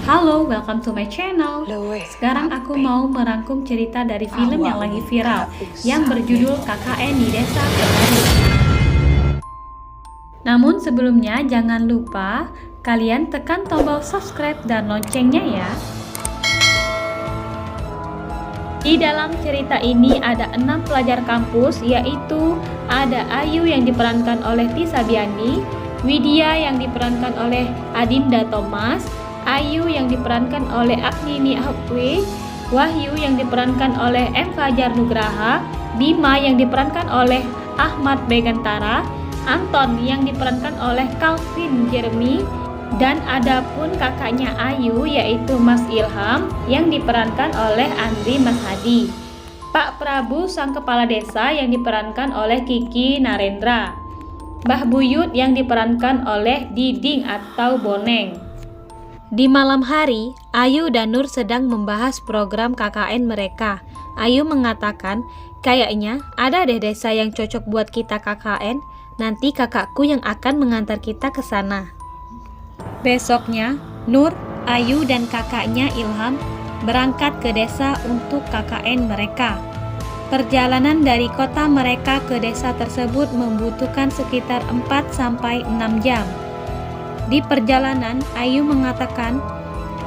Halo, welcome to my channel. Sekarang aku mau merangkum cerita dari film yang lagi viral yang berjudul KKN di Desa Terbaru. Namun sebelumnya jangan lupa kalian tekan tombol subscribe dan loncengnya ya. Di dalam cerita ini ada 6 pelajar kampus, yaitu ada Ayu yang diperankan oleh Tisa Biani, Widya yang diperankan oleh Adinda Thomas, Ayu yang diperankan oleh Agnini Ahukwe, Wahyu yang diperankan oleh M. Fajar Nugraha, Bima yang diperankan oleh Ahmad Begantara, Anton yang diperankan oleh Calvin Jeremy, dan ada pun kakaknya Ayu yaitu Mas Ilham yang diperankan oleh Andri Mas Hadi, Pak Prabu sang kepala desa yang diperankan oleh Kiki Narendra, Mbah Buyut yang diperankan oleh Diding atau Boneng. Di malam hari, Ayu dan Nur sedang membahas program KKN mereka. Ayu mengatakan, kayaknya ada deh desa yang cocok buat kita KKN, nanti kakakku yang akan mengantar kita ke sana. Besoknya, Nur, Ayu dan kakaknya Ilham berangkat ke desa untuk KKN mereka. Perjalanan dari kota mereka ke desa tersebut membutuhkan sekitar 4-6 jam. Di perjalanan, Ayu mengatakan,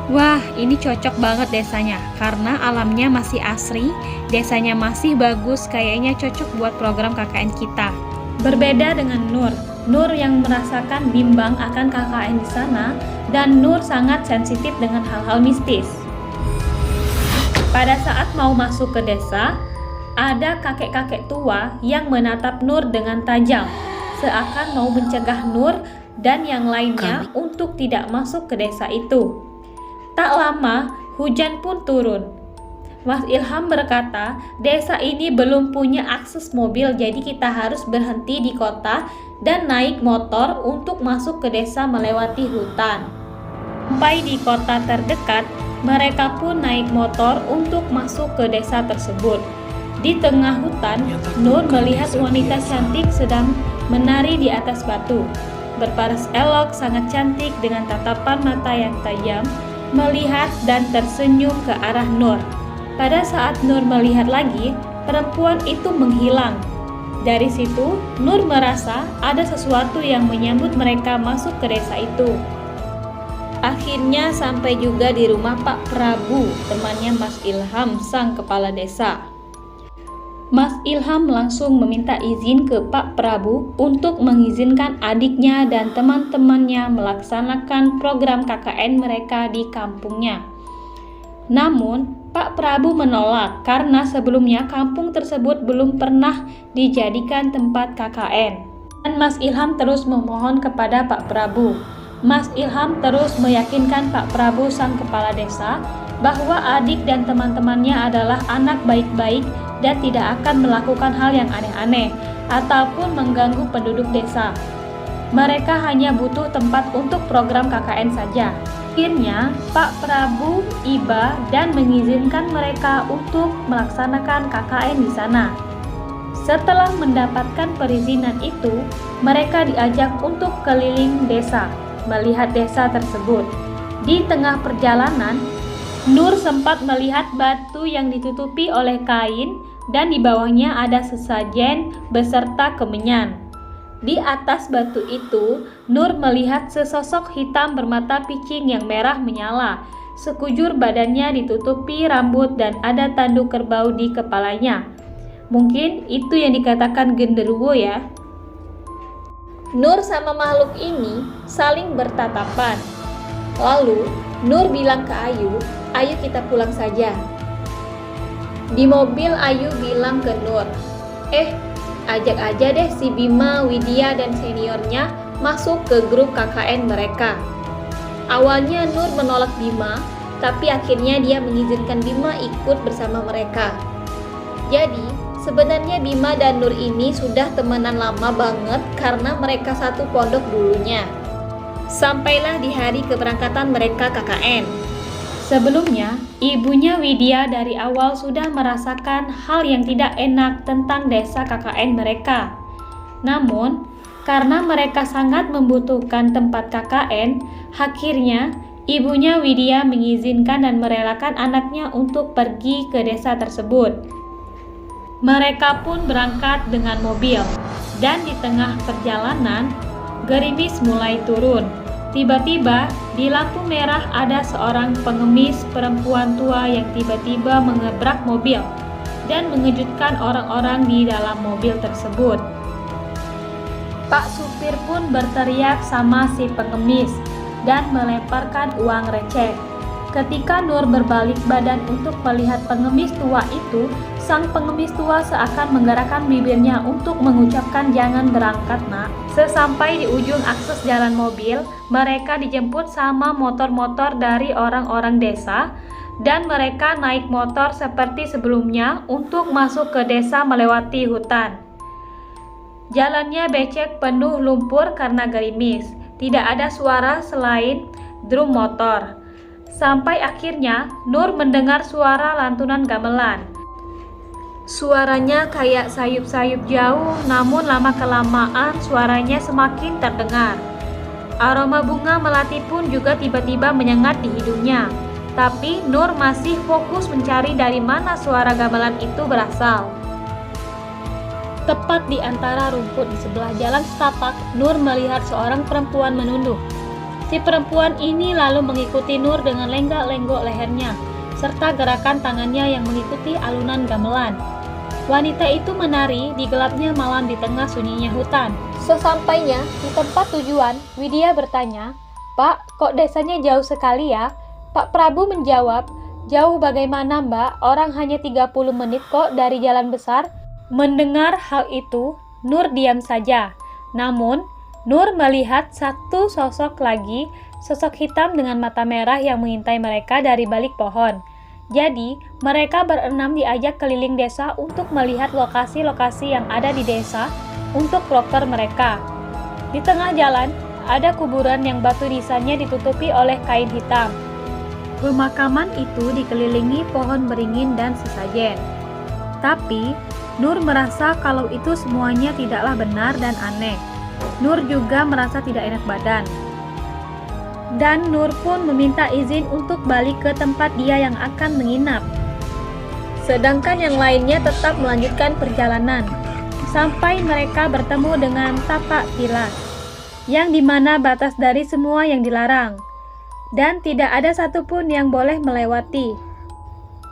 wah ini cocok banget desanya karena alamnya masih asri, desanya masih bagus, kayaknya cocok buat program KKN kita. Berbeda dengan Nur yang merasakan bimbang akan KKN di sana, dan Nur sangat sensitif dengan hal-hal mistis. Pada saat mau masuk ke desa, ada kakek-kakek tua yang menatap Nur dengan tajam, seakan mau mencegah Nur dan yang lainnya untuk tidak masuk ke desa itu. Tak lama, hujan pun turun. Mas Ilham berkata, desa ini belum punya akses mobil, jadi kita harus berhenti di kota dan naik motor untuk masuk ke desa melewati hutan. Sampai di kota terdekat, mereka pun naik motor untuk masuk ke desa tersebut. Di tengah hutan, Nur melihat wanita cantik sedang menari di atas batu. Berparas elok, sangat cantik dengan tatapan mata yang tajam, melihat dan tersenyum ke arah Nur. Pada saat Nur melihat lagi, perempuan itu menghilang. Dari situ, Nur merasa ada sesuatu yang menyambut mereka masuk ke desa itu. Akhirnya sampai juga di rumah Pak Prabu, temannya Mas Ilham, sang kepala desa. Mas Ilham langsung meminta izin ke Pak Prabu untuk mengizinkan adiknya dan teman-temannya melaksanakan program KKN mereka di kampungnya. Namun, Pak Prabu menolak karena sebelumnya kampung tersebut belum pernah dijadikan tempat KKN. Dan Mas Ilham terus memohon kepada Pak Prabu. Mas Ilham terus meyakinkan Pak Prabu sang kepala desa bahwa adik dan teman-temannya adalah anak baik-baik dan tidak akan melakukan hal yang aneh-aneh ataupun mengganggu penduduk desa. Mereka hanya butuh tempat untuk program KKN saja. Akhirnya, Pak Prabu iba dan mengizinkan mereka untuk melaksanakan KKN di sana. Setelah mendapatkan perizinan itu, mereka diajak untuk keliling desa, melihat desa tersebut. Di tengah perjalanan, Nur sempat melihat batu yang ditutupi oleh kain dan di bawahnya ada sesajen beserta kemenyan. Di atas batu itu, Nur melihat sesosok hitam bermata picing yang merah menyala. Sekujur badannya ditutupi rambut dan ada tanduk kerbau di kepalanya. Mungkin itu yang dikatakan genderuwo ya. Nur sama makhluk ini saling bertatapan. Lalu Nur bilang ke Ayu, ayo kita pulang saja. Di mobil Ayu bilang ke Nur, ajak aja deh si Bima, Widya dan seniornya masuk ke grup KKN mereka. Awalnya Nur menolak Bima, tapi akhirnya dia mengizinkan Bima ikut bersama mereka. Jadi sebenarnya Bima dan Nur ini sudah temenan lama banget karena mereka satu pondok dulunya. Sampailah di hari keberangkatan mereka KKN. Sebelumnya, ibunya Widya dari awal sudah merasakan hal yang tidak enak tentang desa KKN mereka. Namun, karena mereka sangat membutuhkan tempat KKN, akhirnya ibunya Widya mengizinkan dan merelakan anaknya untuk pergi ke desa tersebut. Mereka pun berangkat dengan mobil, dan di tengah perjalanan, gerimis mulai turun. Tiba-tiba, di lampu merah ada seorang pengemis perempuan tua yang tiba-tiba mengebrak mobil dan mengejutkan orang-orang di dalam mobil tersebut. Pak supir pun berteriak sama si pengemis dan melemparkan uang receh. Ketika Nur berbalik badan untuk melihat pengemis tua itu, sang pengemis tua seakan menggerakkan bibirnya untuk mengucapkan jangan berangkat nak. Sesampai di ujung akses jalan mobil, mereka dijemput sama motor-motor dari orang-orang desa dan mereka naik motor seperti sebelumnya untuk masuk ke desa melewati hutan. Jalannya becek penuh lumpur karena gerimis. Tidak ada suara selain drum motor. Sampai akhirnya Nur mendengar suara lantunan gamelan. Suaranya kayak sayup-sayup jauh, namun lama-kelamaan suaranya semakin terdengar. Aroma bunga melati pun juga tiba-tiba menyengat di hidungnya. Tapi Nur masih fokus mencari dari mana suara gamelan itu berasal. Tepat di antara rumput di sebelah jalan setapak, Nur melihat seorang perempuan menunduk. Si perempuan ini lalu mengikuti Nur dengan lenggak-lenggok lehernya, serta gerakan tangannya yang mengikuti alunan gamelan. Wanita itu menari di gelapnya malam di tengah sunyinya hutan. Sesampainya di tempat tujuan, Widya bertanya, "Pak, kok desanya jauh sekali ya?" Pak Prabu menjawab, "Jauh bagaimana mbak, orang hanya 30 menit kok dari jalan besar." Mendengar hal itu, Nur diam saja. Namun, Nur melihat satu sosok lagi, sosok hitam dengan mata merah yang mengintai mereka dari balik pohon. Jadi, mereka berenam diajak keliling desa untuk melihat lokasi-lokasi yang ada di desa untuk proker mereka. Di tengah jalan, ada kuburan yang batu nisannya ditutupi oleh kain hitam. Pemakaman itu dikelilingi pohon beringin dan sesajen. Tapi, Nur merasa kalau itu semuanya tidaklah benar dan aneh. Nur juga merasa tidak enak badan. Dan Nur pun meminta izin untuk balik ke tempat dia yang akan menginap. Sedangkan yang lainnya tetap melanjutkan perjalanan. Sampai mereka bertemu dengan tapak tilas, yang dimana batas dari semua yang dilarang. Dan tidak ada satupun yang boleh melewati.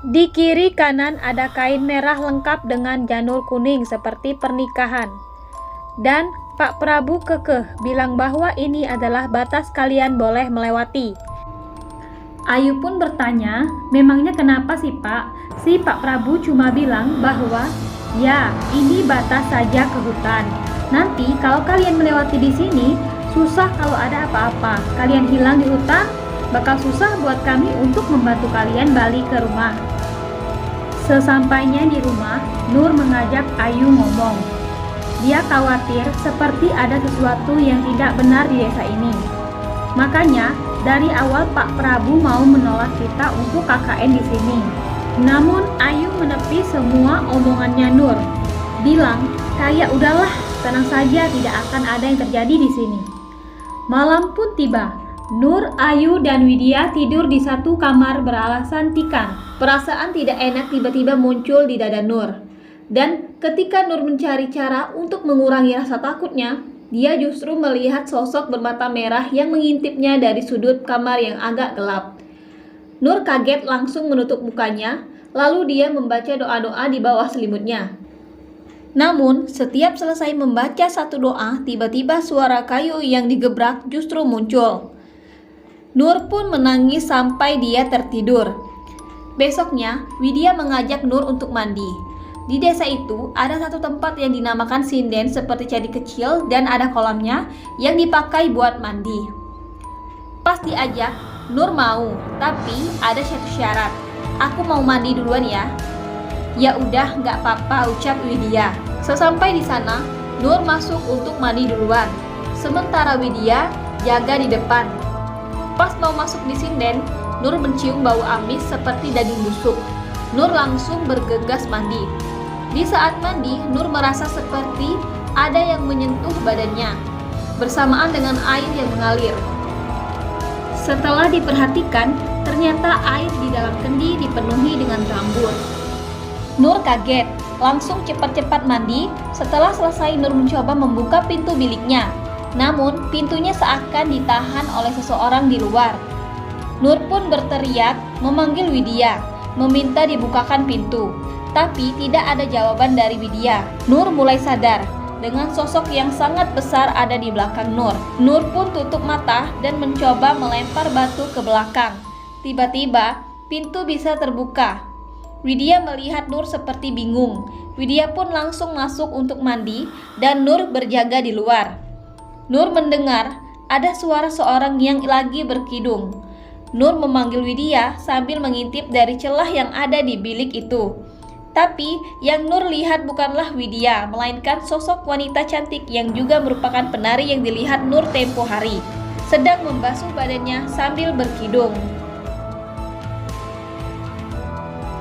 Di kiri kanan ada kain merah lengkap dengan janur kuning seperti pernikahan. Dan Pak Prabu kekeh bilang bahwa ini adalah batas kalian boleh melewati. Ayu pun bertanya, memangnya kenapa sih Pak? Si Pak Prabu cuma bilang bahwa ya, ini batas saja ke hutan. Nanti kalau kalian melewati di sini, susah kalau ada apa-apa. Kalian hilang di hutan, bakal susah buat kami untuk membantu kalian balik ke rumah. Sesampainya di rumah, Nur mengajak Ayu ngomong. Dia khawatir seperti ada sesuatu yang tidak benar di desa ini. Makanya, dari awal Pak Prabu mau menolak kita untuk KKN di sini. Namun Ayu menepi semua omongannya Nur. Bilang, kayak udahlah, tenang saja, tidak akan ada yang terjadi di sini. Malam pun tiba. Nur, Ayu, dan Widya tidur di satu kamar beralasan tikar. Perasaan tidak enak tiba-tiba muncul di dada Nur. Dan ketika Nur mencari cara untuk mengurangi rasa takutnya, dia justru melihat sosok bermata merah yang mengintipnya dari sudut kamar yang agak gelap. Nur kaget langsung menutup mukanya, lalu dia membaca doa-doa di bawah selimutnya. Namun, setiap selesai membaca satu doa, tiba-tiba suara kayu yang digebrak justru muncul. Nur pun menangis sampai dia tertidur. Besoknya, Widya mengajak Nur untuk mandi. Di desa itu ada satu tempat yang dinamakan sinden seperti candi kecil dan ada kolamnya yang dipakai buat mandi. Pas diajak, Nur mau, tapi ada satu syarat. Aku mau mandi duluan ya. Ya udah, nggak apa-apa, ucap Widya. Sesampai di sana, Nur masuk untuk mandi duluan. Sementara Widya jaga di depan. Pas mau masuk di sinden, Nur mencium bau amis seperti daging busuk. Nur langsung bergegas mandi. Di saat mandi, Nur merasa seperti ada yang menyentuh badannya, bersamaan dengan air yang mengalir. Setelah diperhatikan, ternyata air di dalam kendi dipenuhi dengan rambut. Nur kaget, langsung cepat-cepat mandi. Setelah selesai, Nur mencoba membuka pintu biliknya. Namun, pintunya seakan ditahan oleh seseorang di luar. Nur pun berteriak, memanggil Widya, meminta dibukakan pintu. Tapi tidak ada jawaban dari Widya. Nur mulai sadar dengan sosok yang sangat besar ada di belakang Nur. Nur pun tutup mata dan mencoba melempar batu ke belakang. Tiba-tiba, pintu bisa terbuka. Widya melihat Nur seperti bingung. Widya pun langsung masuk untuk mandi dan Nur berjaga di luar. Nur mendengar ada suara seorang yang lagi berkidung. Nur memanggil Widya sambil mengintip dari celah yang ada di bilik itu. Tapi yang Nur lihat bukanlah Widya, melainkan sosok wanita cantik yang juga merupakan penari yang dilihat Nur tempo hari, sedang membasuh badannya sambil berkidung.